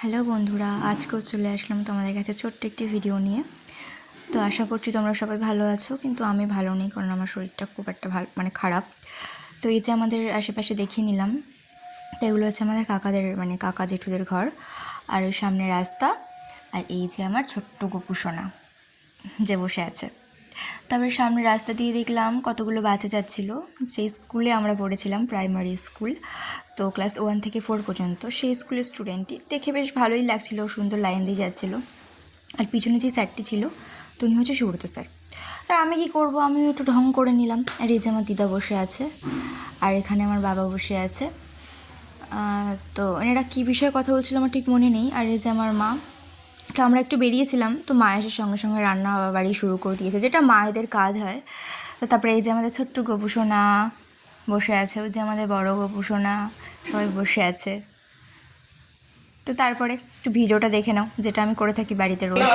Hello বন্ধুরা, আজকেও চলে আসলাম তোমাদের কাছে ছোট্ট একটি ভিডিও নিয়ে। তো আশা করছি তোমরা সবাই ভালো আছো, কিন্তু আমি ভালো নেই, কারণ আমার শরীরটা খুব একটা ভালো খারাপ। তো এই যে আমাদের আশেপাশে দেখিয়ে নিলাম, তো এগুলো হচ্ছে আমাদের কাকাদের কাকা জেঠুদের ঘর, আর ওই সামনে রাস্তা, আর এই যে আমার ছোট্ট গোপু সোনা যে বসে আছে। তারপরে সামনে রাস্তা দিয়ে দেখলাম কতগুলো বাচ্চা যাচ্ছিলো। সেই স্কুলে আমরা পড়েছিলাম, প্রাইমারি স্কুল, তো ক্লাস 1 থেকে 4 পর্যন্ত সেই স্কুলের স্টুডেন্টই দেখে বেশ ভালোই লাগছিলো, সুন্দর লাইন দিয়ে যাচ্ছিলো। আর পিছনে যে স্যারটি ছিল, তো উনি হচ্ছে সুব্রত স্যার। আর আমি কী করবো, আমিও একটু ঢং করে নিলাম। আর এই যে আমার দিদা বসে আছে, আর এখানে আমার বাবা বসে আছে। তো এনারা কী বিষয়ে কথা বলছিল আমার ঠিক মনে নেই। আর এই যে আমার মা। তো আমরা একটু বেরিয়েছিলাম, তো মা এসে সঙ্গে সঙ্গে রান্না বাড়ি শুরু করে দিয়েছে, যেটা মায়েদের কাজ হয়। তো তারপরে এই যে আমাদের ছোট্ট গোপু সোনা বসে আছে, ওই যে আমাদের বড় গোপু সোনা, সবাই বসে আছে। তো তারপরে একটু ভিডিওটা দেখে নাও, যেটা আমি করে থাকি বাড়িতে রোজ।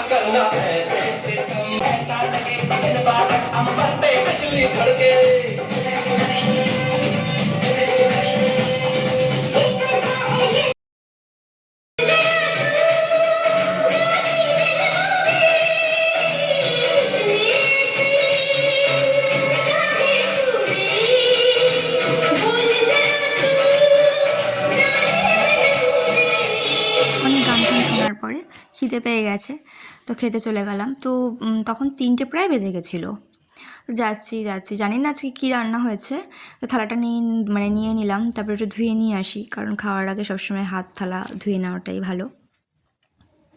অনেক গান টান শোনার পরে খিদে পেয়ে গেছে, তো খেতে চলে গেলাম। তো তখন 3টে প্রায় বেজে গেছিলো। যাচ্ছি জানি না আজকে কী রান্না হয়েছে। তো থালাটা নিয়ে নিলাম, তারপরে একটু ধুয়ে নিয়ে আসি, কারণ খাওয়ার আগে সবসময় হাত থালা ধুয়ে নেওয়াটাই ভালো।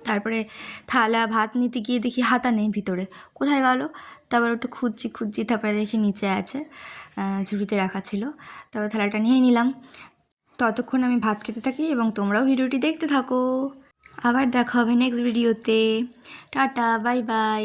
তারপরে থালা ভাত নিতে গিয়ে দেখি হাতা নেই ভিতরে, কোথায় গেল। তারপর একটু খুঁজছি, তারপরে দেখি নিচে আছে, ঝুড়িতে রাখা ছিল। তারপর থালাটা নিয়ে নিলাম। ততক্ষণ আমি ভাত খেতে থাকি এবং তোমরাও ভিডিওটি দেখতে থাকো। আবার দেখা হবে নেক্সট ভিডিওতে। Tata, bye bye.